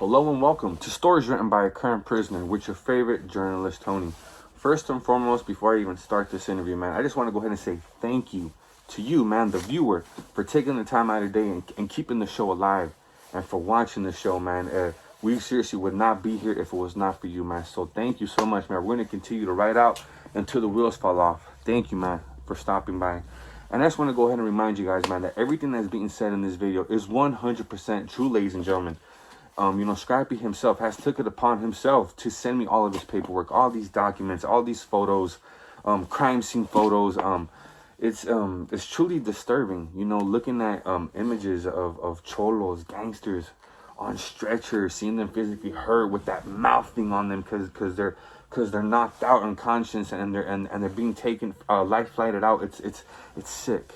Hello and welcome to Stories Written by a Current Prisoner with your favorite journalist, Tony. First and foremost, before I even start this interview, man, I just want to go ahead and say thank you to you, man, the viewer, for taking the time out of the day and keeping the show alive and for watching the show, man. We seriously would not be here if it was not for you, man. So thank you so much, man. We're going to continue to ride out until the wheels fall off. Thank you, man, for stopping by. And I just want to go ahead and remind you guys, man, that everything that's being said in this video is 100% true, ladies and gentlemen. Scrappy himself has took it upon himself to send me all of his paperwork, all these documents, all these photos, crime scene photos. It's truly disturbing, looking at images of cholos, gangsters on stretchers, seeing them physically hurt with that mouth thing on them because they're knocked out unconscious and they're being taken life flighted out. It's sick.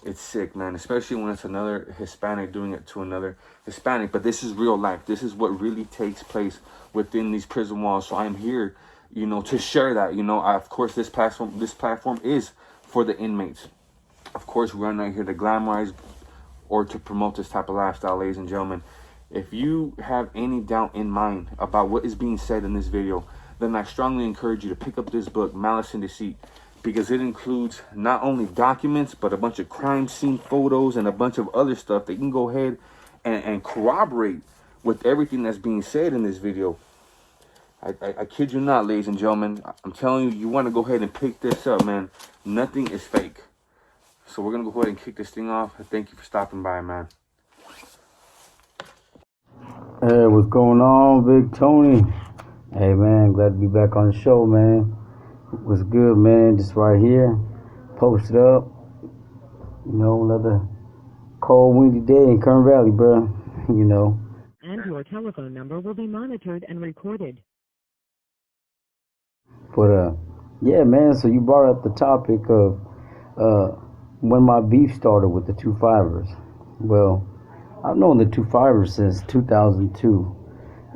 It's sick, man, especially when it's another Hispanic doing it to another Hispanic. But this is real life. This is what really takes place within these prison walls. So I'm here, to share that. Of course, this platform is for the inmates. Of course, we're not here to glamorize or to promote this type of lifestyle, ladies and gentlemen. If you have any doubt in mind about what is being said in this video, then I strongly encourage you to pick up this book, Malice and Deceit, because it includes not only documents, but a bunch of crime scene photos and a bunch of other stuff that you can go ahead and corroborate with everything that's being said in this video. I kid you not, ladies and gentlemen. I'm telling you, you want to go ahead and pick this up, man. Nothing is fake. So we're going to go ahead and kick this thing off. Thank you for stopping by, man. Hey, what's going on, Big Tony? Hey, man, glad to be back on the show, man. What's good, man? Just right here, posted up. Another cold, windy day in Kern Valley, bro. And your telephone number will be monitored and recorded. But yeah, man. So you brought up the topic of when my beef started with the Twofivers. Well, I've known the Twofivers since 2002,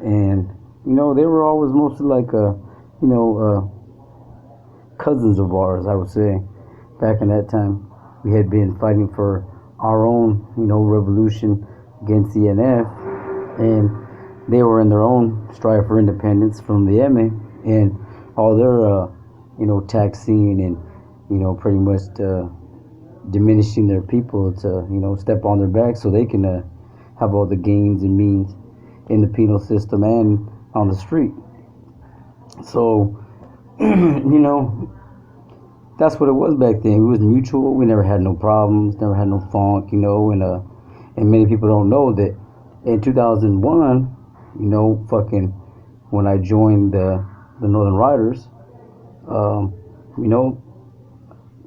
and they were always mostly like cousins of ours, I would say. Back in that time, we had been fighting for our own, revolution against the NF, and they were in their own strive for independence from the MA, and all their, taxing and, pretty much diminishing their people to, step on their back so they can have all the gains and means in the penal system and on the street. So, that's what it was back then. It was mutual. We never had no problems, never had no funk, and many people don't know that in 2001, when I joined the Northern Riders,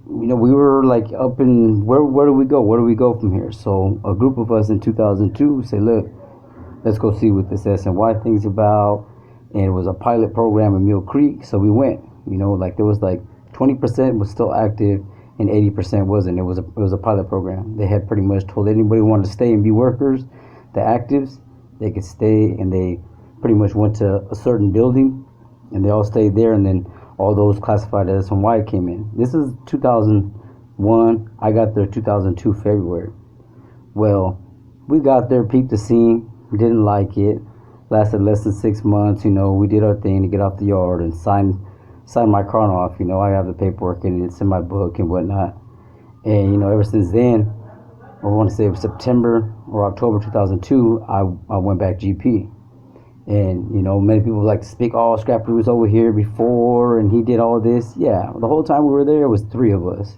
we were like up in, where do we go? Where do we go from here? So a group of us in 2002 said, look, let's go see what this SNY thing's about. And it was a pilot program in Mill Creek, so we went. There was 20% was still active and 80% wasn't. It was a pilot program. They had pretty much told anybody who wanted to stay and be workers, the actives, they could stay, and they pretty much went to a certain building and they all stayed there, and then all those classified as SNY came in. This is 2001. I got there 2002 February. Well, we got there, peeped the scene, didn't like it. Lasted less than 6 months. We did our thing to get off the yard and sign my car off. I have the paperwork and it's in my book and whatnot. And ever since then, I want to say it was September or October 2002, I went back GP. And many people like to speak, oh, Scrappy was over here before and he did all this. Yeah, the whole time we were there, it was 3 of us.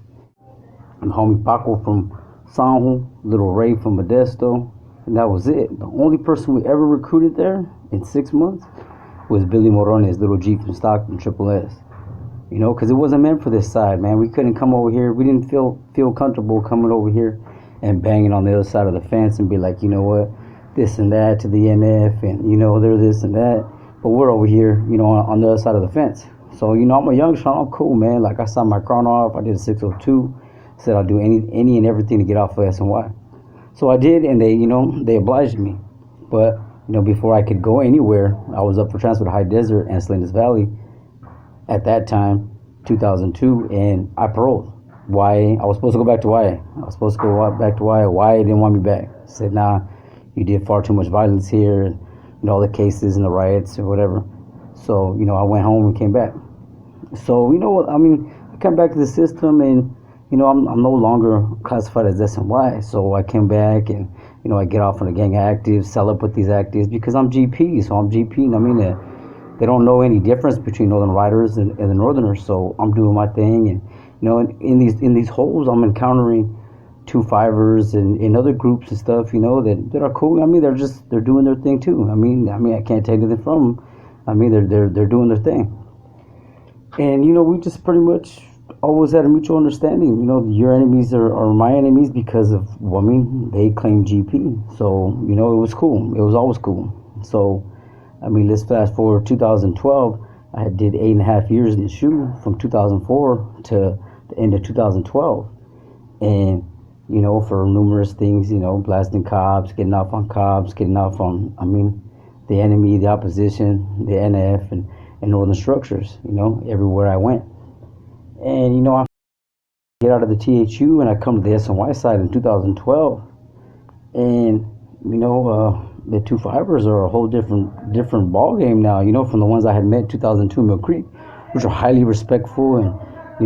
And homie Paco from San, little Ray from Modesto. And that was it. The only person we ever recruited there in 6 months was Billy Morones, little G from Stockton, Triple S. Because it wasn't meant for this side, man. We couldn't come over here. We didn't feel comfortable coming over here and banging on the other side of the fence and be like, what, this and that to the NF, and they're this and that. But we're over here, on the other side of the fence. So, I'm a young shot. I'm cool, man. Like, I signed my chrono off. I did a 602. Said I'll do any and everything to get off of SNY. So I did, and they obliged me. But, before I could go anywhere, I was up for transfer to High Desert and Salinas Valley at that time, 2002, and I paroled. Why? I was supposed to go back to YA. YA didn't want me back. Said, nah, you did far too much violence here. all the cases and the riots or whatever. So, I went home and came back. So, I come back to the system, and, I'm no longer classified as SNY. So I came back, and, I get off on the gang actives, sell up with these actives because I'm GP. So I'm GP, and they don't know any difference between Northern Riders and the Northerners. So I'm doing my thing, and, in these holes, I'm encountering Twofivers and other groups and stuff, that are cool. They're doing their thing too. I can't take anything from them. They're doing their thing. And, we just pretty much always had a mutual understanding. Your enemies are my enemies because of, they claim GP. So, it was cool. It was always cool. So, let's fast forward 2012. I did 8.5 years in the SHU from 2004 to the end of 2012. And, for numerous things, blasting cops, getting off on cops, getting off on, the enemy, the opposition, the NF, and Northern structures, everywhere I went. And, I get out of the THU and I come to the SNY side in 2012. And, the Twofivers are a whole different ball game now, from the ones I had met in 2002 in Mill Creek, which are highly respectful. And,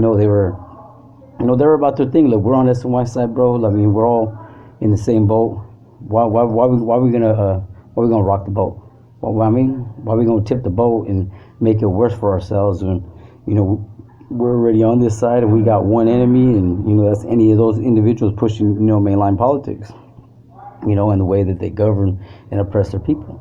they were about their thing. Look, we're on SNY side, bro. We're all in the same boat. Why we gonna rock the boat? Why we gonna tip the boat and make it worse for ourselves when, we're already on this side and we got one enemy, and, that's any of those individuals pushing, mainline politics, and the way that they govern and oppress their people.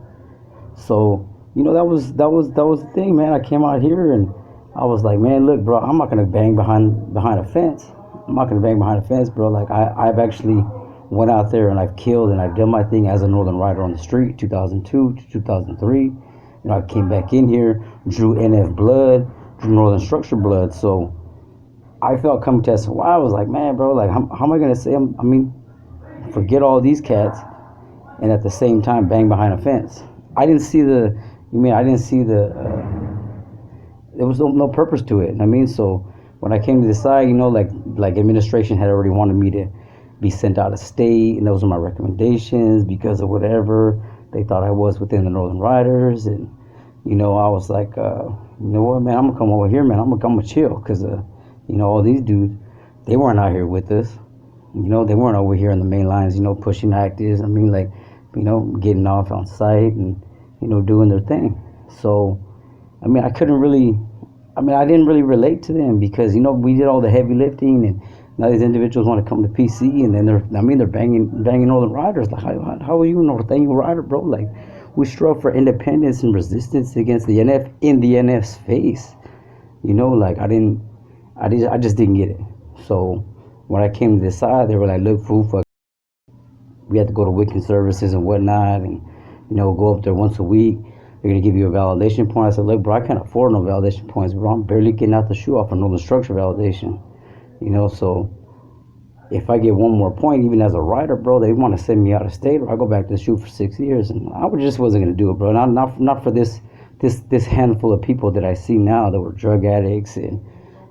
So, that was the thing, man. I came out here and I was like, man, look, bro, I'm not gonna bang behind a fence. I'm not gonna bang behind a fence, bro. Like I've actually went out there and I've killed and I've done my thing as a Northern Rider on the street, 2002 to 2003. I came back in here, drew NF blood, drew Northern Structure blood. So I felt coming to SNY, I was like, man, bro, like how am I gonna say? Forget all these cats, and at the same time bang behind a fence. I didn't see the. There was no purpose to it. So when I came to decide, like administration had already wanted me to be sent out of state, and those were my recommendations because of whatever they thought I was within the Northern Riders. And I was like, you know what, man, I'm gonna come over here, man. I'm gonna chill because all these dudes, they weren't out here with us. They weren't over here in the main lines, pushing actives. Getting off on site and doing their thing. So I couldn't really, I didn't really relate to them because, we did all the heavy lifting, and now these individuals want to come to PC, and then they're banging Northern Riders. Like, how are you a Northern Rider, bro? Like, we strove for independence and resistance against the NF in the NF's face. I just didn't get it. So when I came to this side, they were like, look, fool, we had to go to weekend services and whatnot, and, go up there once a week. They're going to give you a validation point. I said, look, bro, I can't afford no validation points, bro. I'm barely getting out the SHU off of Northern Structure validation. So if I get one more point, even as a rider, bro, they want to send me out of state, or I go back to the SHU for 6 years. And I just wasn't going to do it, bro. Not for this handful of people that I see now that were drug addicts, and,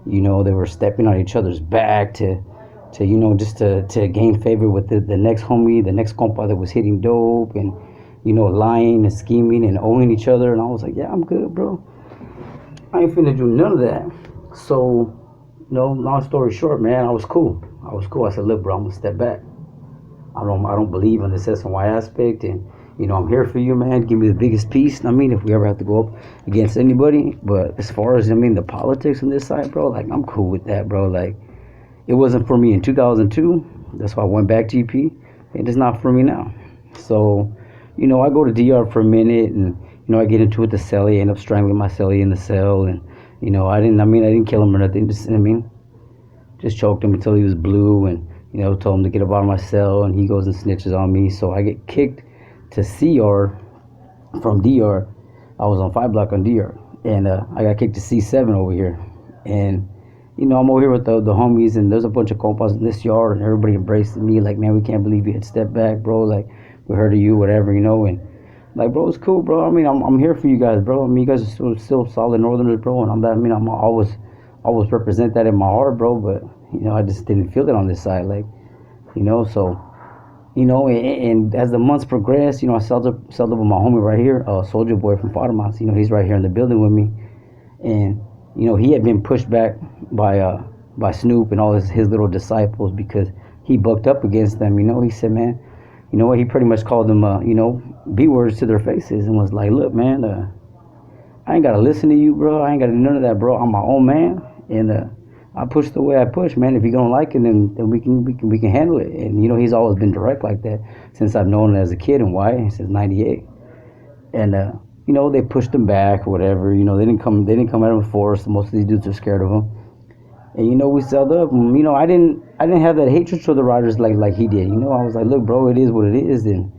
they were stepping on each other's back to just to gain favor with the next homie, the next compa that was hitting dope, and, lying and scheming and owing each other. And I was like, yeah, I'm good, bro. I ain't finna do none of that. So, long story short, man, I was cool. I said, look, bro, I'm gonna step back. I don't believe in this SNY aspect, and, I'm here for you, man. Give me the biggest piece. If we ever have to go up against anybody. But as far as, the politics on this side, bro, like, I'm cool with that, bro. Like, it wasn't for me in 2002. That's why I went back GP. And it's not for me now. So, I go to DR for a minute, and, I get into it with the cellie, end up strangling my cellie in the cell. And, I didn't kill him or nothing. Just choked him until he was blue, and, told him to get up out of my cell, and he goes and snitches on me. So I get kicked to CR from DR. I was on 5 block on DR, and I got kicked to C7 over here. And, I'm over here with the homies, and there's a bunch of compas in this yard, and everybody embraced me like, man, we can't believe you had stepped back, bro. Like, we heard of you, whatever, and like, bro, it's cool, bro. I'm here for you guys, bro. You guys are still solid Northerners, bro, and I'm always represent that in my heart, bro. But I just didn't feel it on this side, like, so and as the months progressed, I settled up with my homie right here, Soldier Boy from Fatimas. He's right here in the building with me, and he had been pushed back by Snoop and all his little disciples because he bucked up against them. He said, man, you know what? He pretty much called them, B words to their faces and was like, look, man, I ain't gotta listen to you, bro. I ain't gotta do none of that, bro. I'm my own man, and I push the way I push, man. If you don't like it, then we can handle it. And he's always been direct like that since I've known him as a kid and why since '98. And they pushed him back or whatever. They didn't come at him with force. Most of these dudes are scared of him. And we settled up. And, I didn't have that hatred for the riders like he did. I was like, look, bro, it is what it is. And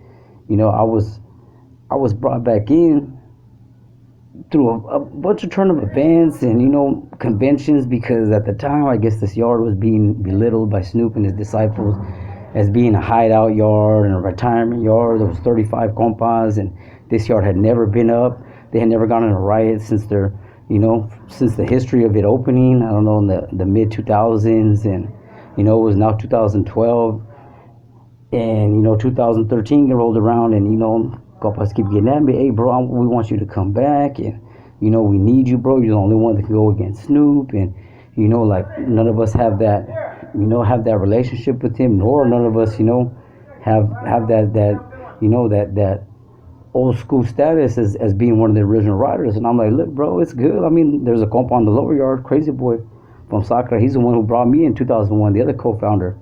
I was brought back in through a bunch of turn of events and conventions, because at the time I guess this yard was being belittled by Snoop and his disciples as being a hideout yard and a retirement yard. There was 35 compas, and this yard had never been up. They had never gone in a riot since since the history of it opening. I don't know, in the mid 2000s, and it was now 2012, and 2013 rolled around, and compas keep getting at me. Hey, bro, we want you to come back, and we need you, bro. You're the only one that can go against Snoop, and like none of us have that have that relationship with him, nor none of us have that old school status as being one of the original riders. And I'm like, look, bro, it's good. I mean, there's a compa on the lower yard, Crazy Boy from Sakura. He's the one who brought me in 2001, the other co-founder.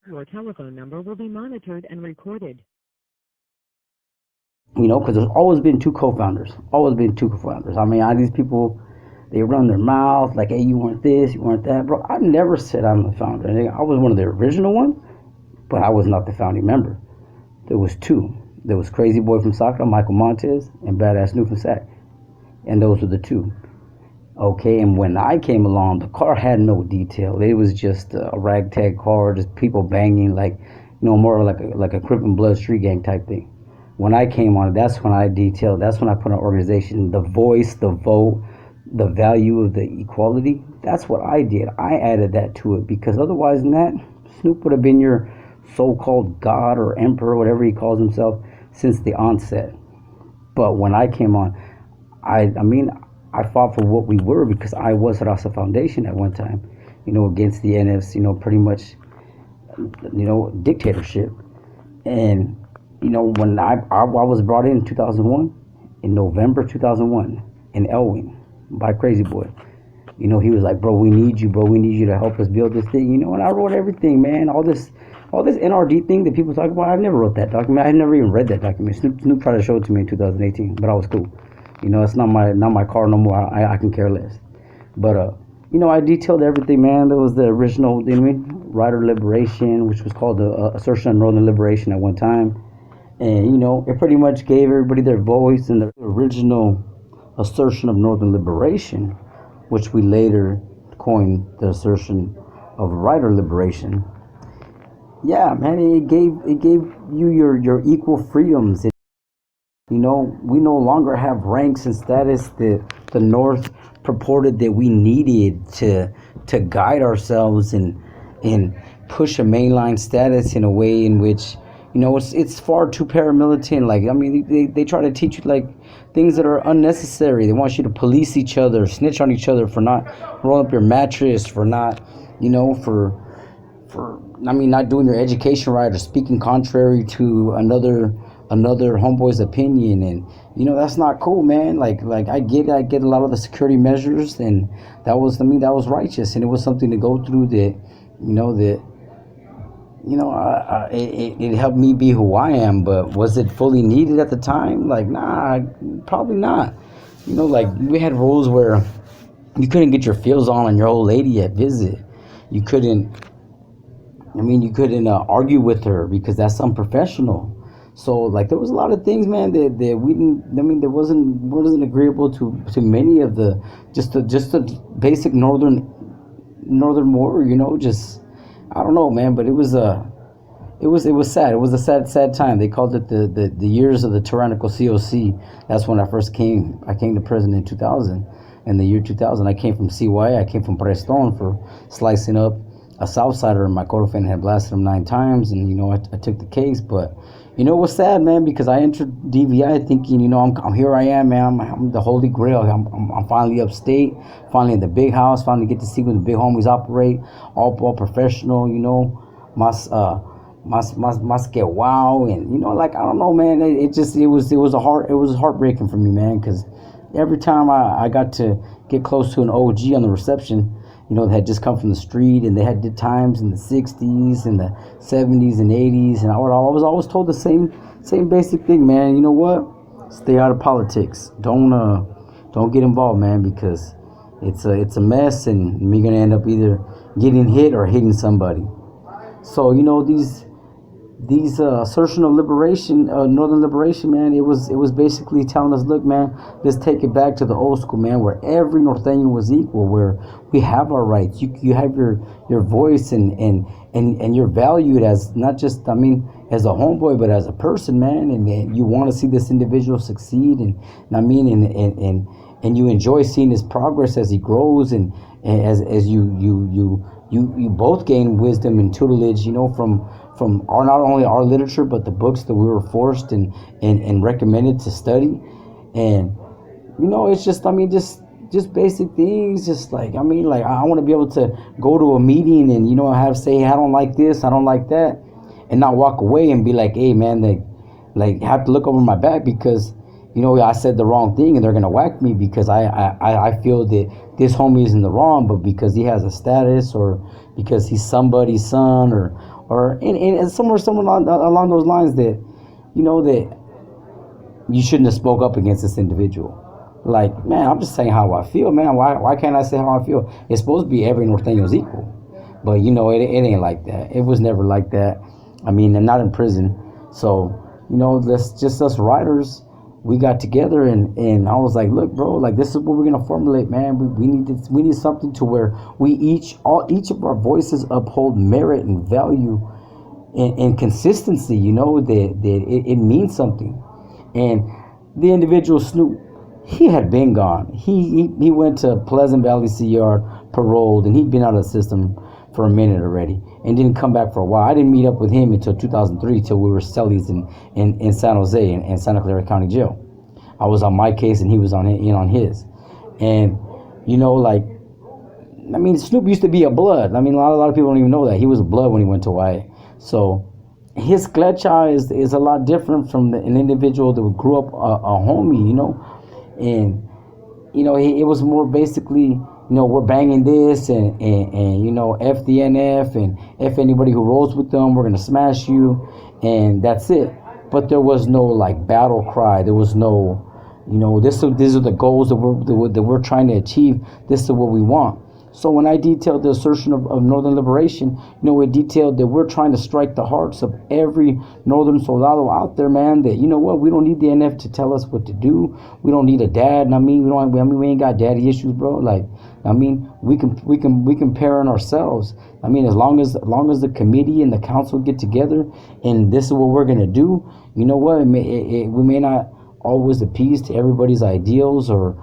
Your telephone number will be monitored and recorded. Because there's always been two co-founders. I mean, these people, they run their mouth like, hey, you weren't this, you weren't that. Bro, I never said I'm the founder. I was one of the original ones, but I was not the founding member. There was two. There was Crazy Boy from Sakura, Michael Montez, and Badass Snoop from Sac. And those were the two. Okay, and when I came along, the car had no detail. It was just a ragtag car, just people banging, like, more like a Crip and Blood street gang type thing. When I came on, that's when I detailed, that's when I put an organization, the voice, the vote, the value of the equality. That's what I did. I added that to it, because otherwise than that, Snoop would have been your so-called God or emperor, whatever he calls himself, since the onset. But when I came on, I fought for what we were, because I was Raza Foundation at one time, against the NF's, pretty much, dictatorship. And when I was brought in 2001, in November 2001, in Elwing, by Crazy Boy, he was like, bro, we need you, to help us build this thing, and I wrote everything, man. All this NRD thing that people talk about, I never wrote that document. I never even read that document. Snoop tried to show it to me in 2018, but I was cool. It's not my car no more. I can care less. But I detailed everything, man. There was the original, Rider Liberation, which was called the Assertion of Northern Liberation at one time. And, it pretty much gave everybody their voice, and the original assertion of Northern Liberation, which we later coined the assertion of Rider Liberation. Yeah, man, it gave you your equal freedoms. We no longer have ranks and status that the North purported that we needed to guide ourselves and push a mainline status in a way in which it's far too paramilitant. Like, I mean, they try to teach you like things that are unnecessary. They want you to police each other, snitch on each other for not rolling up your mattress, for not not doing your education right, or speaking contrary to another homeboy's opinion. And that's not cool, man. Like I get a lot of the security measures, and that was righteous, and it was something to go through that it helped me be who I am. But was it fully needed at the time? Like, nah, probably not. Like, we had rules where you couldn't get your feels on your old lady at visit. You couldn't argue with her, because that's unprofessional. So, like, there was a lot of things, man, that we didn't, there wasn't agreeable to many of the, just the basic northern war, just, I don't know, man, but it was sad. It was a sad time. They called it the years of the tyrannical COC. That's when I first came. I came to prison in 2000. In the year 2000, I came from CY. I came from Preston for slicing up a Southsider, and my co-defendant had blasted him 9 times, and I took the case. But it was sad, man, because I entered DVI thinking, I'm here, I am, man, I'm the holy grail. I'm finally upstate, finally in the big house, finally get to see where the big homies operate, all professional, must get wow, and like, I don't know, man, it was heartbreaking for me, man, because every time I got to get close to an OG on the reception, that had just come from the street, and they had did times in the 60s and the 70s and 80s, and I was always told the same basic thing, man. You know what? Stay out of politics. Don't get involved, man, because it's a mess, and you're gonna end up either getting hit or hitting somebody. So these assertion of liberation, northern liberation, man, it was basically telling us, look, man, let's take it back to the old school, man, where every Norteño was equal, where we have our rights. You have your voice, and you're valued as not just, as a homeboy, but as a person, man, and you want to see this individual succeed, and you enjoy seeing his progress as he grows, and as you both gain wisdom and tutelage, from not only our literature, but the books that we were forced and recommended to study. And it's just basic things, just like, I want to be able to go to a meeting and have to say, hey, I don't like this, I don't like that, and not walk away and be like, hey, man, like have to look over my back because I said the wrong thing, and they're gonna whack me because I feel that this homie is in the wrong, but because he has a status, or because he's somebody's son, or somewhere along those lines, that that you shouldn't have spoke up against this individual. Like, man, I'm just saying how I feel, man. Why can't I say how I feel? It's supposed to be every Norteño's equal, but it ain't like that. It was never like that. And not in prison. So that's just us writers. We got together, and I was like, look, bro, like, this is what we're gonna formulate, man. We need something to where we each of our voices uphold merit and value and consistency. That it means something. And the individual Snoop, he had been gone. He went to Pleasant Valley CR, paroled, and he'd been out of the system for a minute already, and didn't come back for a while. I didn't meet up with him until 2003, till we were cellies in San Jose and Santa Clara County Jail. I was on my case, and he was on his. And Snoop used to be a blood. A lot of people don't even know that he was a blood when he went to YA. So his Glecha is a lot different from an individual that grew up a homie, and it was more basically, we're banging this, and F the NF, and F anybody who rolls with them, we're gonna smash you, and that's it. But there was no like battle cry. There was no, these are the goals that we're trying to achieve. This is what we want. So when I detailed the assertion of Northern Liberation, it detailed that we're trying to strike the hearts of every Northern soldado out there, man, that, we don't need the NF to tell us what to do. We don't need a dad. We ain't got daddy issues, bro. Like, we can parent ourselves. As long as the committee and the council get together and this is what we're going to do, we may not always appease to everybody's ideals or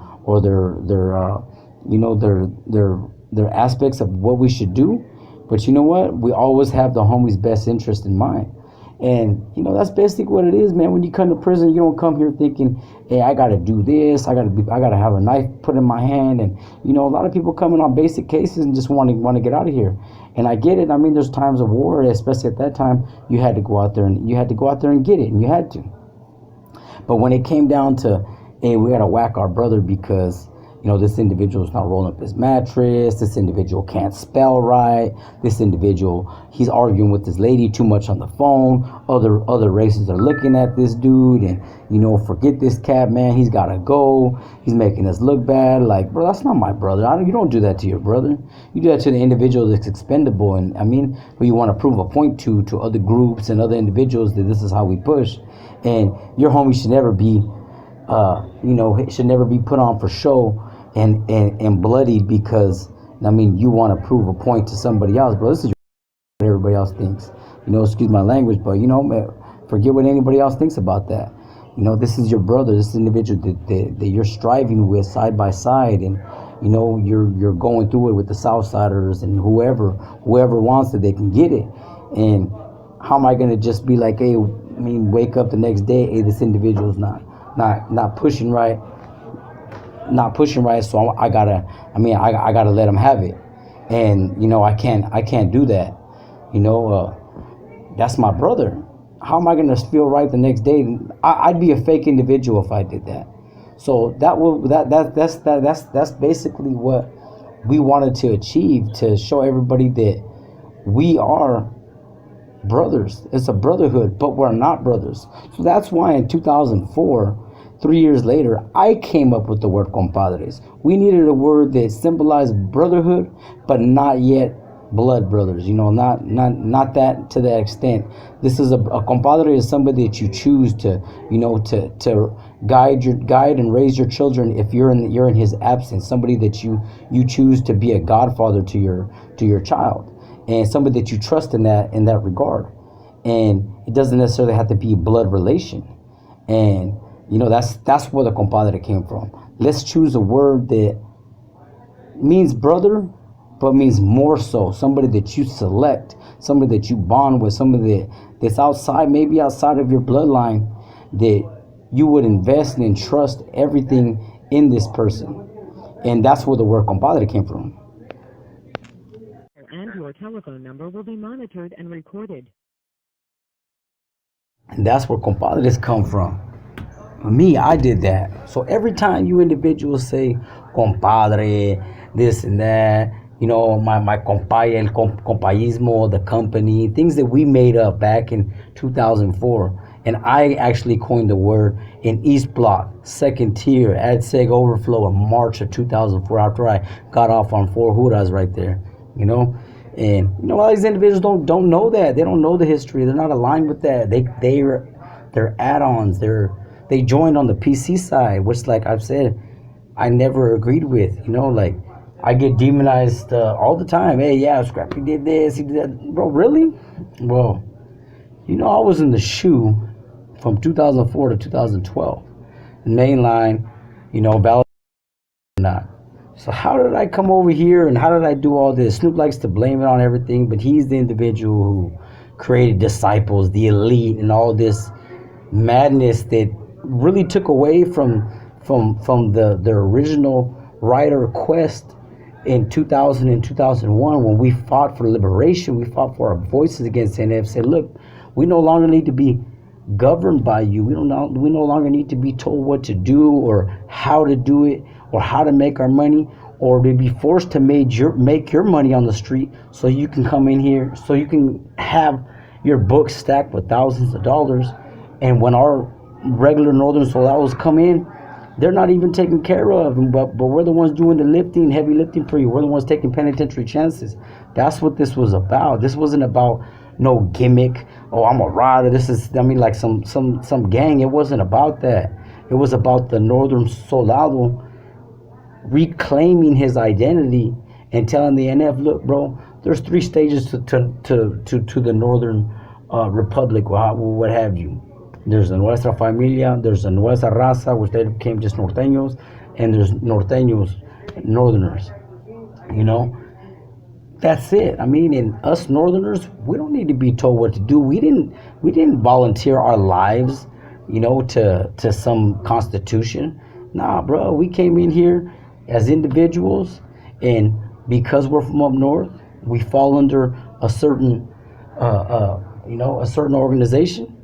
their aspects of what we should do, but we always have the homie's best interest in mind. And that's basically what it is, man. When you come to prison, you don't come here thinking, hey, I gotta do this, I gotta have a knife put in my hand. And a lot of people come in on basic cases and just want to get out of here. And I get it. There's times of war, especially at that time, you had to go out there and get it, and you had to. But when it came down to, hey, we gotta whack our brother because this individual is not rolling up his mattress. This individual can't spell right. This individual, he's arguing with this lady too much on the phone. Other races are looking at this dude and, forget this cat, man. He's got to go. He's making us look bad. Like, bro, that's not my brother. You don't do that to your brother. You do that to the individual that's expendable. And, who you want to prove a point to other groups and other individuals that this is how we push. And your homie should never be, should never be put on for show and bloodied because you want to prove a point to somebody else, bro. This is what everybody else thinks. Excuse my language, but forget what anybody else thinks about that. This is your brother, this individual that you're striving with side by side, and you're going through it with the Southsiders and whoever wants it, they can get it. And how am I gonna just be like, hey, wake up the next day, hey, this individual's not pushing right, so I gotta let him have it. And I can't do that. That's my brother. How am I gonna feel right the next day? I'd be a fake individual if I did that. So that's basically what we wanted to achieve, to show everybody that we are brothers. It's a brotherhood, but we're not brothers. So that's why in 2004, 3 years later, I came up with the word compadres. We needed a word that symbolized brotherhood, but not yet blood brothers. Not that to that extent. This is a compadre is somebody that you choose to guide and raise your children if you're in his absence. Somebody that you choose to be a godfather to your child, and somebody that you trust in that regard. And it doesn't necessarily have to be a blood relation. And that's where the compadre came from. Let's choose a word that means brother, but means more so somebody that you select, somebody that you bond with, somebody that's maybe outside of your bloodline, that you would invest and trust everything in this person. And that's where the word compadre came from. And your telephone number will be monitored and recorded. And that's where compadres come from. Me, I did that. So every time you individuals say compadre, this and that, my compay, el compayismo, the company, things that we made up back in 2004. And I actually coined the word in East Block, second tier, ad seg overflow in March of 2004 after I got off on 4 Juras right there, And all these individuals don't know that. They don't know the history. They're not aligned with that. They're add-ons. They joined on the PC side, which, like I've said, I never agreed with. I get demonized all the time. Hey, yeah, Scrappy did this, he did that. Bro, really? Well, I was in the shoe from 2004 to 2012. Mainline, Valor or not. So how did I come over here and how did I do all this? Snoop likes to blame it on everything, but he's the individual who created Disciples, the elite, and all this madness that really took away from the original writer quest in 2000 and 2001, when we fought for liberation. We fought for our voices against NF. Said, look, we no longer need to be governed by you. We no longer need to be told what to do or how to do it or how to make our money, or to be forced to make your money on the street so you can come in here, so you can have your books stacked with thousands of dollars. And when our regular northern soldados come in, they're not even taken care of, but we're the ones doing the heavy lifting for you. We're the ones taking penitentiary chances. That's what this was about. This wasn't about no gimmick. Oh, I'm a rider. This is, like some gang. It wasn't about that. It was about the northern soldado reclaiming his identity and telling the NF, look, bro, there's 3 stages to the northern republic, what have you. There's the Nuestra Familia, there's the Nuestra Raza, which they became just norteños, and there's norteños, northerners. That's it. And us northerners, we don't need to be told what to do. We didn't volunteer our lives, to some constitution. Nah, bro, we came in here as individuals, and because we're from up north, we fall under a certain a certain organization,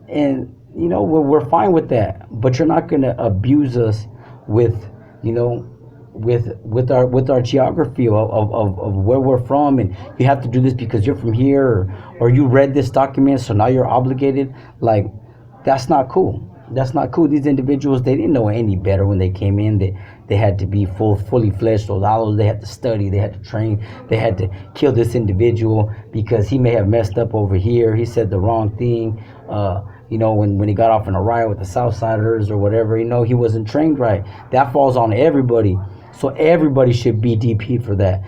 and we're fine with that. But you're not going to abuse us with with our geography of where we're from, and you have to do this because you're from here, or you read this document, so now you're obligated. Like, that's not cool. That's not cool. These individuals, they didn't know any better when they came in. They had to be fully fledged soldados. They had to study. They had to train. They had to kill this individual because he may have messed up over here. He said the wrong thing. When he got off in a riot with the Southsiders or whatever, he wasn't trained right. That falls on everybody. So everybody should be DP'd for that.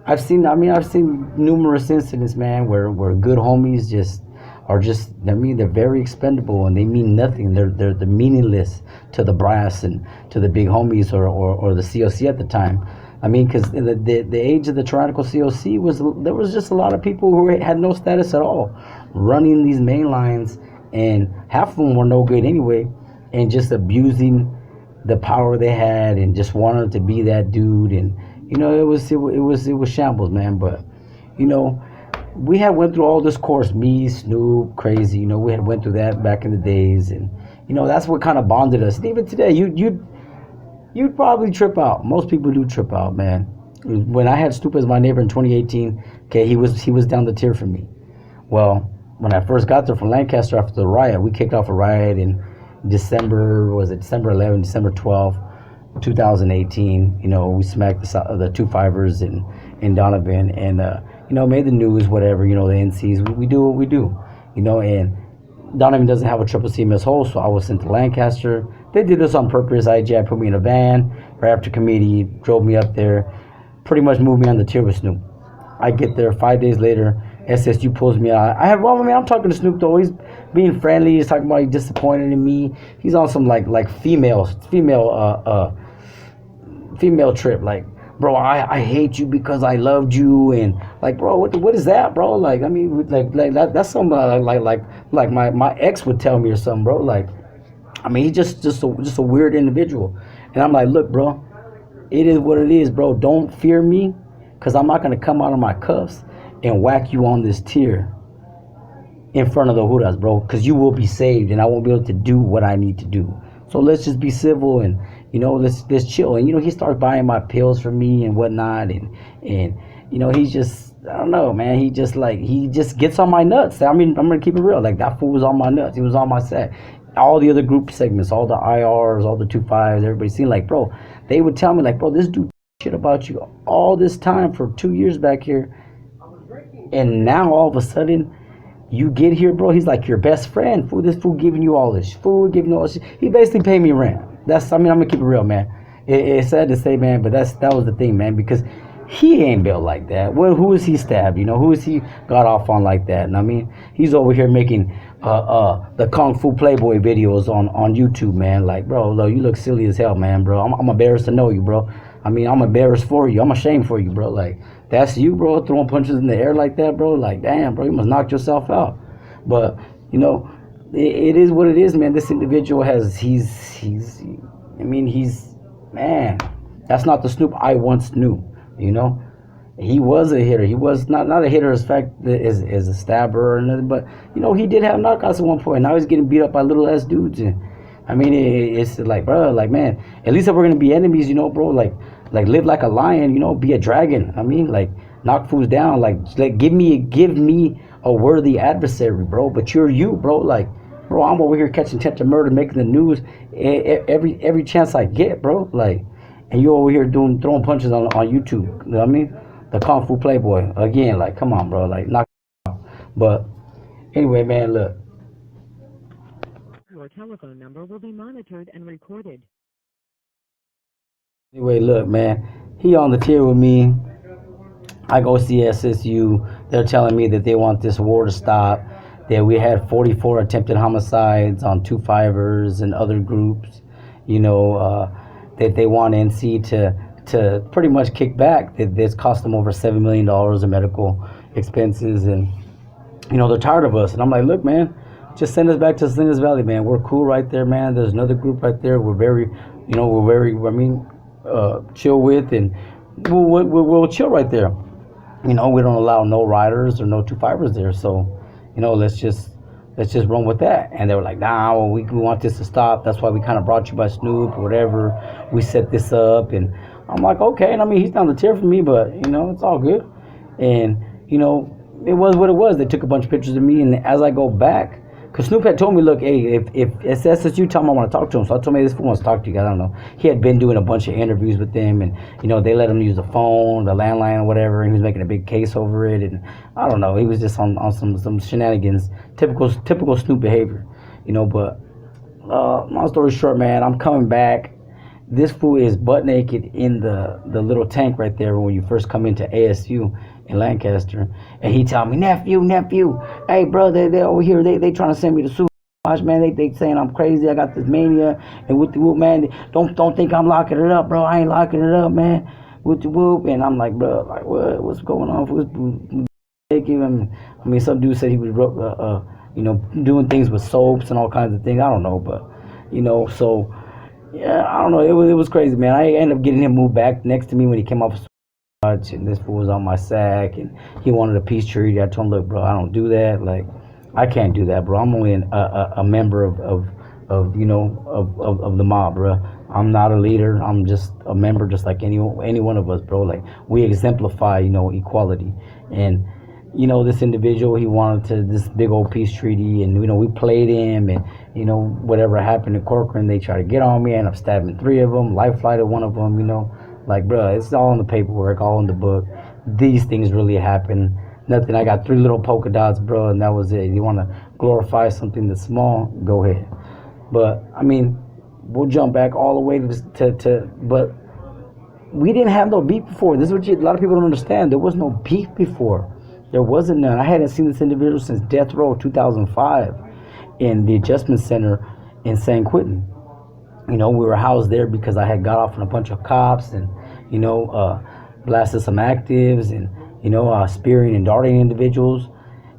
I've seen numerous incidents, man, where good homies just are just, I mean, they're very expendable and they mean nothing. They're meaningless to the brass and to the big homies or the COC at the time. I mean, because the age of the tyrannical COC was, there was just a lot of people who had no status at all running these main lines, and half of them were no good anyway, and just abusing the power they had and just wanted to be that dude. And it was shambles, man. But we had went through all this course, me, Snoop, Crazy. We had went through that back in the days, and that's what kind of bonded us. And even today, you'd probably trip out. Most people do trip out, man. When I had Snoop as my neighbor in 2018, okay, he was down the tier for me. Well, when I first got there from Lancaster after the riot, we kicked off a riot in December 11th, December 12th, 2018. We smacked the Twofivers in Donovan, and made the news, whatever. The NCs, we do what we do. And Donovan doesn't have a triple CMS hole, so I was sent to Lancaster. They did this on purpose. IGI put me in a van right after committee, drove me up there, pretty much moved me on the tier with Snoop. I get there 5 days later. SSU pulls me out. I'm talking to Snoop though. He's being friendly. He's talking about he's disappointed in me. He's on some like female trip. Like, bro, I hate you because I loved you, and like, bro, what is that, bro? Like, I mean, like that's something like my ex would tell me or something, bro. Like, I mean, he's just a weird individual, and I'm like, look, bro, it is what it is, bro. Don't fear me, cause I'm not gonna come out of my cuffs and whack you on this tier in front of the Huras, bro, because you will be saved and I won't be able to do what I need to do. So let's just be civil and let's chill. And he starts buying my pills for me and whatnot, and he's just, I don't know, man, he just gets on my nuts. I mean, I'm gonna keep it real. Like, that fool was on my nuts. He was on my set. All the other group segments, all the IRs, all the 2.5s, everybody seemed like, bro, they would tell me like, bro, this dude shit about you all this time for 2 years back here, and now all of a sudden you get here, bro, he's like your best friend. Fool, this fool giving you all this food, giving you all this shit. He basically paid me rent. I'm gonna keep it real, man. It's sad to say, man, but that was the thing, man, because he ain't built like that. Well, who is he stabbed? Who is he got off on like that? And I mean, he's over here making the Kung Fu Playboy videos on YouTube, man. Like, bro, look, you look silly as hell, man, bro. I'm embarrassed to know you, bro. I mean, I'm embarrassed for you. I'm ashamed for you, bro. Like, that's you, bro, throwing punches in the air like that, bro. Like, damn, bro, you must knock yourself out. But it is what it is, man. This individual man, that's not the Snoop I once knew. He was a hitter. He was not a hitter as a stabber or nothing, but he did have knockouts at one point. Now he's getting beat up by little ass dudes. And I mean, it's like, bro, like, man, at least if we're gonna be enemies, bro, like live like a lion, be a dragon. I mean, like, knock fools down, like give me a worthy adversary, bro. But you're you, bro. Like, bro, I'm over here catching attempted murder, making the news every chance I get, bro. Like, and you over here throwing punches on YouTube. You know what I mean? The Kung Fu Playboy again. Like, come on, bro. Like, knock it out. But anyway, man, look. Your telephone number will be monitored and recorded. Anyway, look, man. He on the tier with me. I go see SSU. They're telling me that they want this war to stop. That we had 44 attempted homicides on Twofivers and other groups. That they want NC to pretty much kick back. That this cost them over $7 million in medical expenses, and they're tired of us. And I'm like, look, man, just send us back to Salinas Valley, man. We're cool right there, man. There's another group right there. We're very, chill with, and we'll chill right there. We don't allow no riders or no Twofivers there. So, let's just run with that. And they were like, nah, well, we want this to stop. That's why we kind of brought you by Snoop or whatever. We set this up. And I'm like, okay. And I mean, he's down the tier for me, but, it's all good. And, it was what it was. They took a bunch of pictures of me. And as I go back, because Snoop had told me, look, hey, if it's SSU, tell him I want to talk to him. So I told me, this fool wants to talk to you guys. I don't know. He had been doing a bunch of interviews with them, and, they let him use the phone, the landline, or whatever, and he was making a big case over it. And I don't know. He was just on some shenanigans, typical Snoop behavior, But long story short, man, I'm coming back. This fool is butt naked in the little tank right there when you first come into ASU. in Lancaster, and he told me, nephew, hey bro, they over here, they trying to send me to suicide watch, man. They saying I'm crazy, I got this mania, and with the whoop, man, don't think I'm locking it up, bro. I ain't locking it up, man. With the whoop, and I'm like, bro, like what's going on? I mean, some dude said he was, doing things with soaps and all kinds of things. I don't know, but so yeah, I don't know. It was crazy, man. I ended up getting him moved back next to me when he came off of watch, and this fool was on my sack, and he wanted a peace treaty. I told him, look, bro, I don't do that. Like, I can't do that, bro. I'm only a member of the mob, bro. I'm not a leader. I'm just a member, just like any one of us, bro. Like, we exemplify, equality. And this individual, he wanted this big old peace treaty, and we played him, and whatever happened in Corcoran, they tried to get on me, and I'm stabbing 3 of them, life flighted one of them, like, bro, it's all in the paperwork, all in the book. These things really happen. Nothing. I got 3 little polka dots, bro, and that was it. You want to glorify something that's small? Go ahead. But I mean, we'll jump back all the way to but we didn't have no beef before. This is what a lot of people don't understand. There was no beef before. There wasn't none. I hadn't seen this individual since Death Row 2005 in the Adjustment Center in San Quentin. We were housed there because I had got off on a bunch of cops and, blasted some actives and, spearing and darting individuals.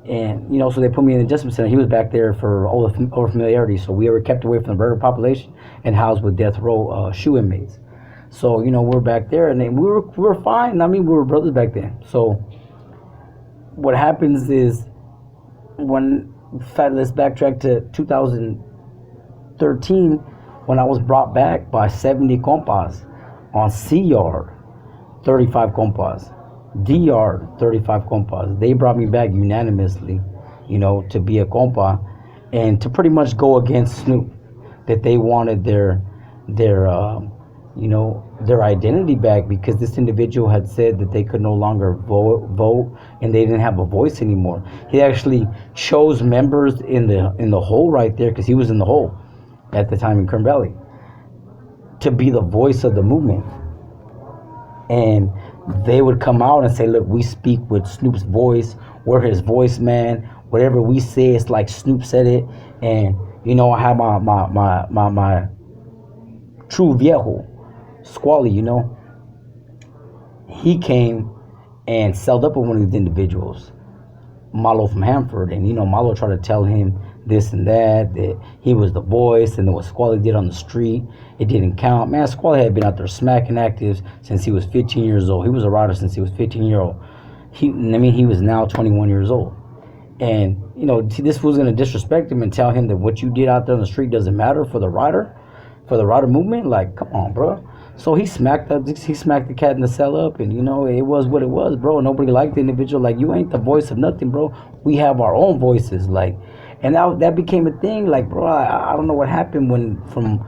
And, so they put me in the adjustment center. He was back there for over familiarity. So we were kept away from the burger population and housed with death row shoe inmates. So, we're back there and we were fine. I mean, we were brothers back then. So what happens is let's backtrack to 2013 when I was brought back by 70 compas on C yard, 35 compas. D yard, 35 compas. They brought me back unanimously, to be a compa and to pretty much go against Snoop, that they wanted their identity back because this individual had said that they could no longer vote and they didn't have a voice anymore. He actually chose members in the hole right there, because he was in the hole at the time in kernvally, to be the voice of the movement. And they would come out and say, look, we speak with Snoop's voice. We're his voice, man. Whatever we say, it's like Snoop said it. And, I have my true viejo, Squally, He came and celled up with one of these individuals, Malo from Hanford. And, Malo tried to tell him this and that he was the voice, and then what Squally did on the street, it didn't count. Man, Squally had been out there smacking actives since he was 15 years old. He was a rider since he was 15-year-old. He was now 21 years old. And, this fool's going to disrespect him and tell him that what you did out there on the street doesn't matter for the rider movement. Like, come on, bro. So he smacked the cat in the cell up, and, it was what it was, bro. Nobody liked the individual. Like, you ain't the voice of nothing, bro. We have our own voices, like. And that became a thing. Like, bro, I don't know what happened when from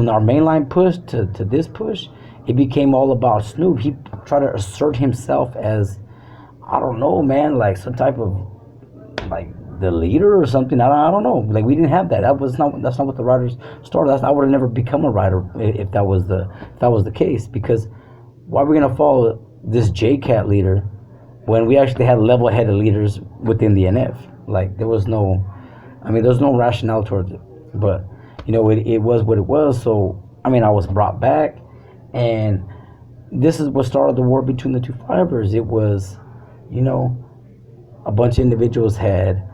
our mainline push to this push, it became all about Snoop. He tried to assert himself as, I don't know, man, like some type of, like, the leader or something. I don't know. Like, we didn't have that. That's not what the riders started. I would have never become a rider if that was the case. Because why are we gonna follow this JCAT leader when we actually had level-headed leaders within the NF? Like, there's no rationale towards it. But, it was what it was. So, I was brought back, and this is what started the war between the two fibers. It was, a bunch of individuals had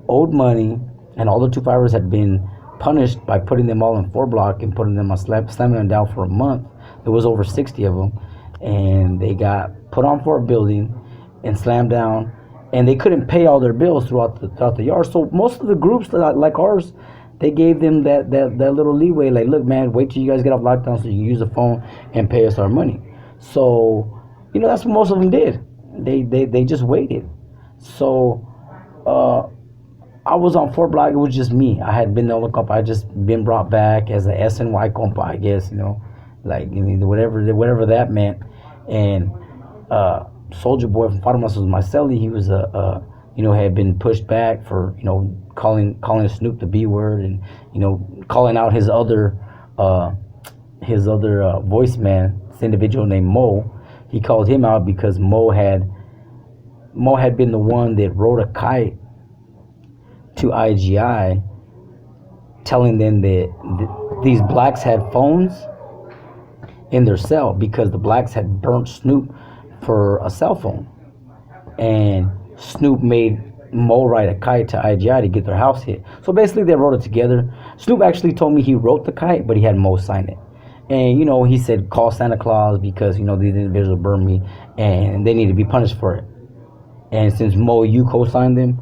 owed money, and all the two fibers had been punished by putting them all in 4-block and putting them on slamming them down for a month. There was over 60 of them, and they got put on for a building and slammed down. And they couldn't pay all their bills throughout the yard. So most of the groups like ours, they gave them that little leeway. Like, look, man, wait till you guys get off lockdown so you can use the phone and pay us our money. So, that's what most of them did. They just waited. So I was on 4-block. It was just me. I had been the only compa. I had just been brought back as a SNY compa, I guess. Like, whatever that meant. And Soldier Boy from Fatimas was my cellie. He was had been pushed back for calling Snoop the B word, and calling out his other voice man, this individual named Mo. He called him out because Mo had Mo had been the one that wrote a kite to IGI telling them that these blacks had phones in their cell because the blacks had burnt Snoop for a cell phone. And Snoop made Mo write a kite to IGI to get their house hit. So basically they wrote it together. Snoop actually told me he wrote the kite, but he had Mo sign it. And, he said, call Santa Claus because, these individuals burned me and they need to be punished for it. And since Mo, you co-signed them,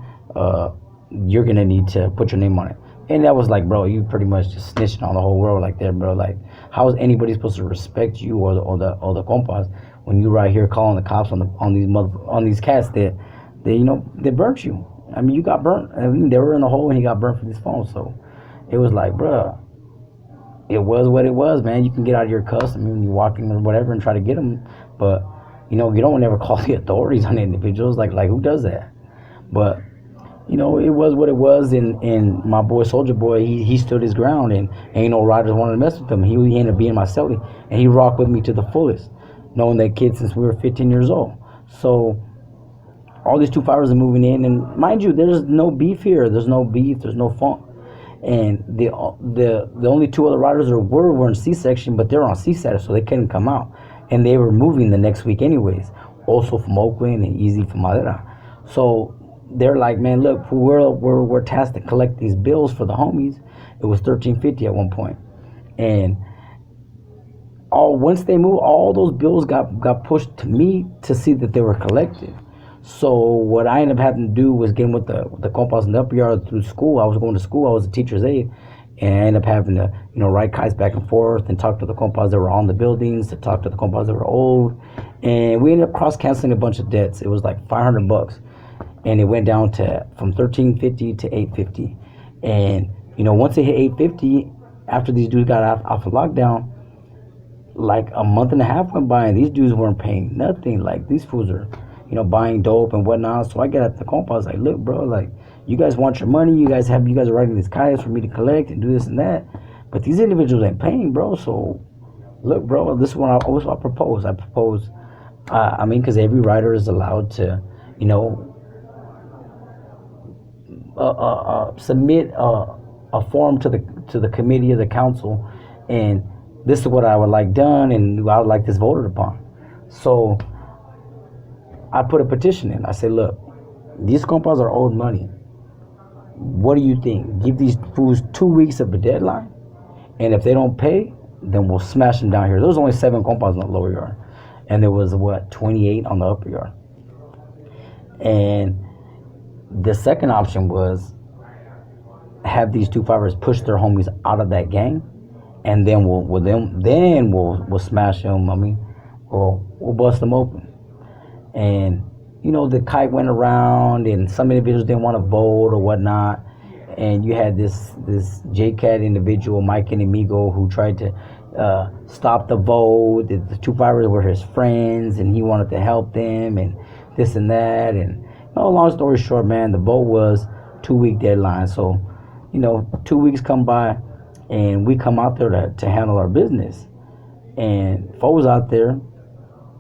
you're going to need to put your name on it. And that was like, bro, you pretty much just snitching on the whole world like that, bro. Like, how is anybody supposed to respect you or the compas when you right here calling the cops on these cats that they burnt you? I mean, you got burnt. I mean, they were in the hole and he got burnt for this phone. So it was like, bro, it was what it was, man. You can get out of your cuss. I mean, you walk in or whatever and try to get them, but you don't ever call the authorities on individuals. Like who does that? But it was what it was, and my boy Soldier Boy, he stood his ground, and ain't no riders wanted to mess with him. He ended up being my cellie, and he rocked with me to the fullest, knowing that kid since we were 15 years old. So all these 2-5ers are moving in, and mind you, there's no beef here. There's no beef. There's no funk. And the only 2 other riders were in C-section, but they're on C-status, so they couldn't come out. And they were moving the next week anyways, also from Oakland and Easy from Madera. So they're like, man, look, we're tasked to collect these bills for the homies. It was $13.50 at one point, and once they moved, all those bills got pushed to me to see that they were collected. So what I ended up having to do was get with the compas in the upper yard through school. I was going to school. I was a teacher's aide, and I ended up having to ride kites back and forth and talk to the compas that were on the buildings, to talk to the compas that were old, and we ended up cross canceling a bunch of debts. It was like $500. And it went down from $13.50 to $8.50. And once it hit $8.50, after these dudes got off of lockdown, like a month and a half went by, and these dudes weren't paying nothing. Like these fools are, buying dope and whatnot. So I get at the comp. I was like, look, bro, like you guys want your money. You guys are writing these kites for me to collect and do this and that. But these individuals ain't paying, bro. So look, bro, this is what I propose. I propose. Because every rider is allowed to, submit a form to the committee of the council, and this is what I would like done, and I would like this voted upon. So I put a petition in. I say, look, these compas are owed money. What do you think? Give these fools 2 weeks of a deadline, and if they don't pay, then we'll smash them down here. There was only 7 compas in the lower yard, and there was 28 on the upper yard. And the second option was have these 2-5ers push their homies out of that gang, and then we'll smash them. We'll bust them open. And the kite went around, and some individuals didn't want to vote or whatnot. And you had this JCAT individual, Mike and Amigo, who tried to stop the vote. The 2-5ers were his friends, and he wanted to help them, and this and that. And long story short, man, the vote was 2-week deadline. So, 2 weeks come by, and we come out there to handle our business. And Fo was out there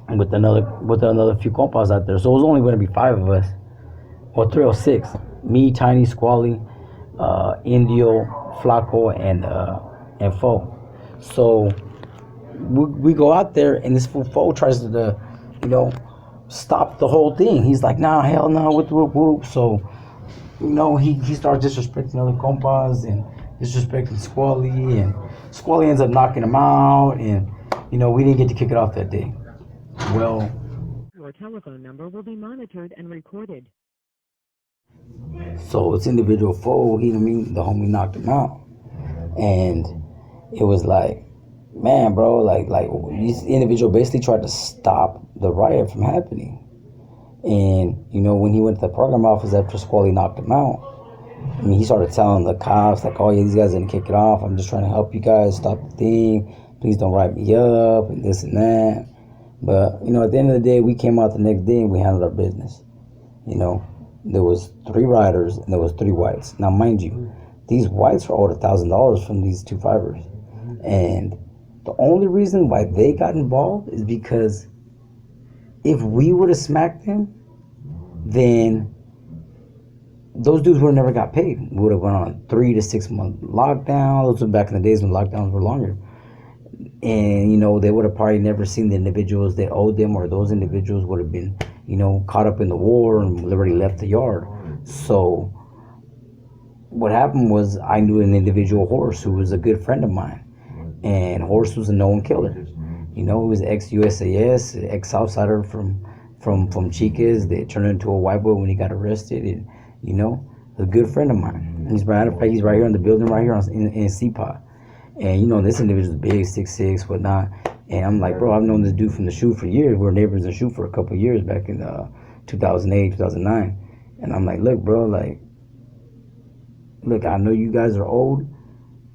with another few compas out there. So it was only going to be 5 of us, or 3 or 6. Me, Tiny, Squally, Indio, Flaco, and Fo. So we go out there, and this fool tries to, stop the whole thing. He's like, nah, hell no, whoop. So, he starts disrespecting other compas and disrespecting Squally, and Squally ends up knocking him out, and, we didn't get to kick it off that day. Well, your telephone number will be monitored and recorded. So it's individual Fo, the homie knocked him out. And it was like, man, bro, like this individual basically tried to stop the riot from happening. And, when he went to the program office after Squally knocked him out, he started telling the cops, like, oh, yeah, these guys didn't kick it off. I'm just trying to help you guys stop the thing. Please don't write me up and this and that. But, at the end of the day, we came out the next day and we handled our business. There was 3 riders and there was 3 whites. Now, mind you, these whites were owed $1,000 from these 2-5ers. And the only reason why they got involved is because if we would have smacked them, then those dudes would have never got paid. We would have went on 3 to 6 month lockdown. Those were back in the days when lockdowns were longer. And, they would have probably never seen the individuals that owed them, or those individuals would have been, caught up in the war and already left the yard. So what happened was I knew an individual, Horse, who was a good friend of mine. And Horse was a known killer. He was ex-USAS, ex-outsider from Chicas that turned into a white boy when he got arrested. And, a good friend of mine. He's right here in the building right here in CPOT. And, this individual's big, 6'6", whatnot. And I'm like, bro, I've known this dude from the shoot for years. We were neighbors in the shoot for a couple of years back in 2008, 2009. And I'm like, look, bro, look, I know you guys are old.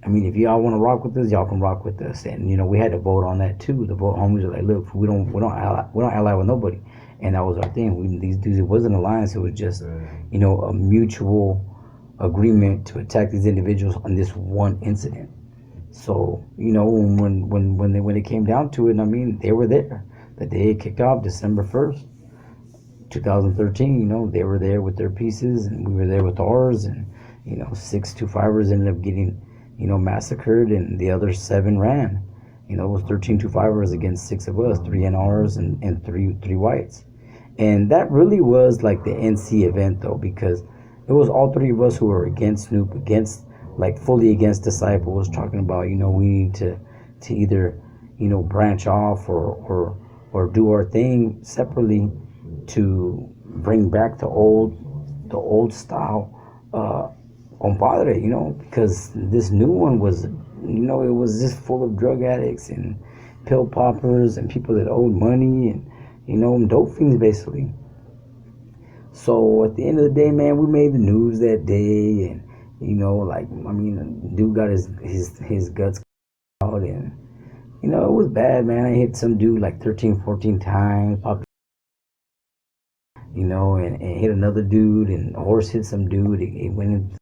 I mean, if y'all want to rock with us, y'all can rock with us. And, we had to vote on that too. The vote homies were like, look, we don't ally with nobody. And that was our thing. These dudes, it wasn't an alliance. It was just, a mutual agreement to attack these individuals on this one incident. So, when it came down to it, I mean, they were there. The day it kicked off, December 1st, 2013, they were there with their pieces, and we were there with ours. And, 6 2-5ers ended up getting, massacred, and the other 7 ran. It was 13 2-5ers against 6 of us, 3 NRs and three whites. And that really was like the NC event, though, because it was all 3 of us who were against Snoop, fully against Disciple, was talking about, we need to either, branch off or do our thing separately to bring back the old style compadre, because this new one was, it was just full of drug addicts and pill poppers and people that owed money and, dope fiends basically. So at the end of the day, man, we made the news that day, and dude got his guts out, and it was bad, man. I hit some dude like 13, 14 times, popped, and hit another dude, and Horse hit some dude. It went in,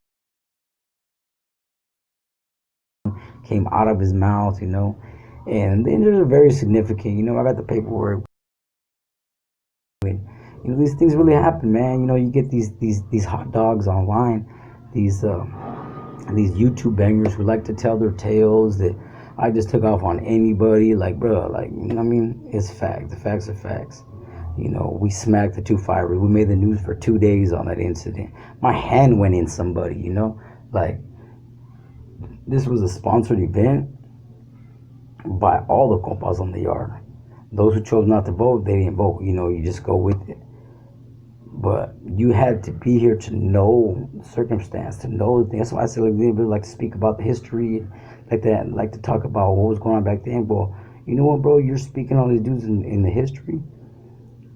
came out of his mouth, and the injuries are very significant. I got the paperwork. These things really happen, man. You get these hot dogs online, these YouTube bangers who like to tell their tales that I just took off on anybody. It's fact. The facts are facts. We smacked the 2-5. We made the news for 2 days on that incident. My hand went in somebody. This was a sponsored event by all the compas on the yard. Those who chose not to vote, they didn't vote. You just go with it. But you had to be here to know the circumstance, to know the thing. That's why I said like to speak about the history, like that, like to talk about what was going on back then. But you know what, bro? You're speaking on these dudes in the history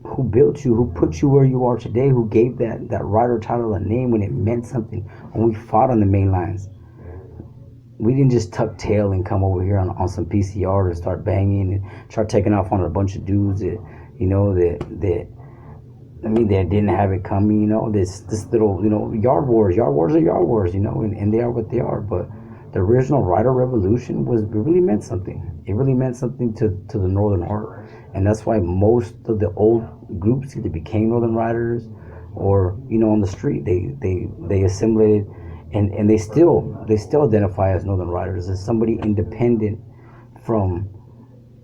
who built you, who put you where you are today, who gave that rider title a name when it meant something. When we fought on the main lines, we didn't just tuck tail and come over here on some PCR and start banging and start taking off on a bunch of dudes that they didn't have it coming. This little, yard wars are yard wars, and they are what they are. But the original rider revolution it really meant something. It really meant something to the Northern Heart, and that's why most of the old groups either became Northern Riders or on the street they assimilated. And they still identify as Northern Riders, as somebody independent from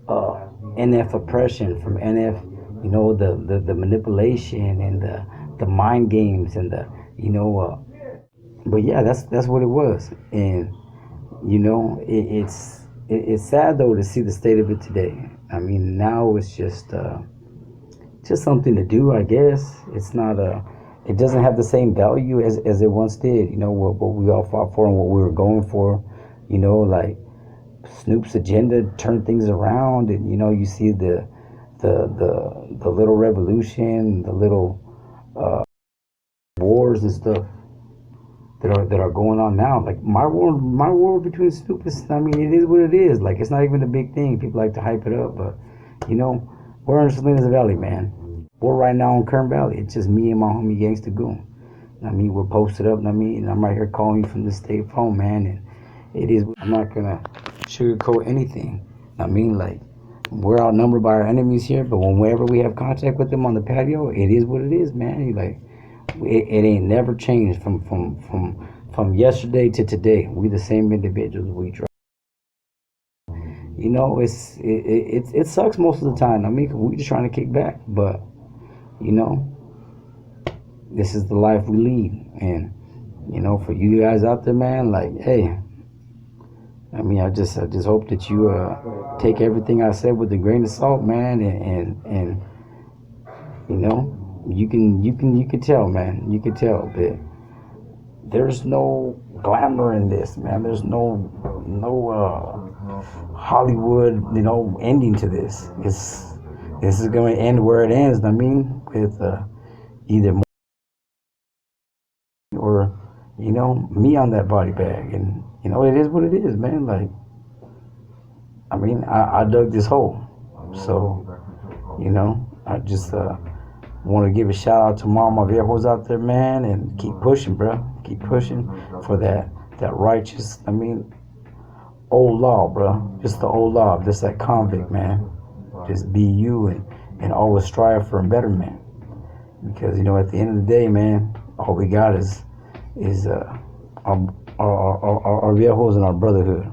NF oppression, from NF, the manipulation and the mind games and but yeah, that's what it was. And it's sad though to see the state of it today. I mean, now it's just something to do, I guess. It's not it doesn't have the same value as it once did. What we all fought for and what we were going for. Like Snoop's agenda turned things around, and you see the little revolution, the little wars and stuff that are going on now. Like my war between Snoop is, it is what it is. Like, it's not even a big thing. People like to hype it up, but we're in Salinas Valley, man. We're right now in Kern Valley. It's just me and my homie Gangsta Goon. We're posted up. And I'm right here calling you from the state phone, man. And it is. I'm not gonna sugarcoat anything. we're outnumbered by our enemies here, but whenever we have contact with them on the patio, it is what it is, man. It ain't never changed from yesterday to today. We the same individuals. We try. It sucks most of the time. I mean, we just trying to kick back, but you know, this is the life we lead, and for you guys out there, man, like, hey, I mean, I just hope that you take everything I said with a grain of salt, man, and you can tell, man, you can tell that there's no glamour in this, man. There's no Hollywood, ending to this. This is going to end where it ends. I mean, with either more or me on that body bag, and it is what it is, man. Like, I mean, I dug this hole, so I just want to give a shout out to all my viejos out there, man, and keep pushing, bro. Keep pushing for that righteous. I mean, old law, bro. Just the old law. Just that convict, man. Just be you and always strive for a betterment. Because at the end of the day, man, all we got is our viejos and our brotherhood.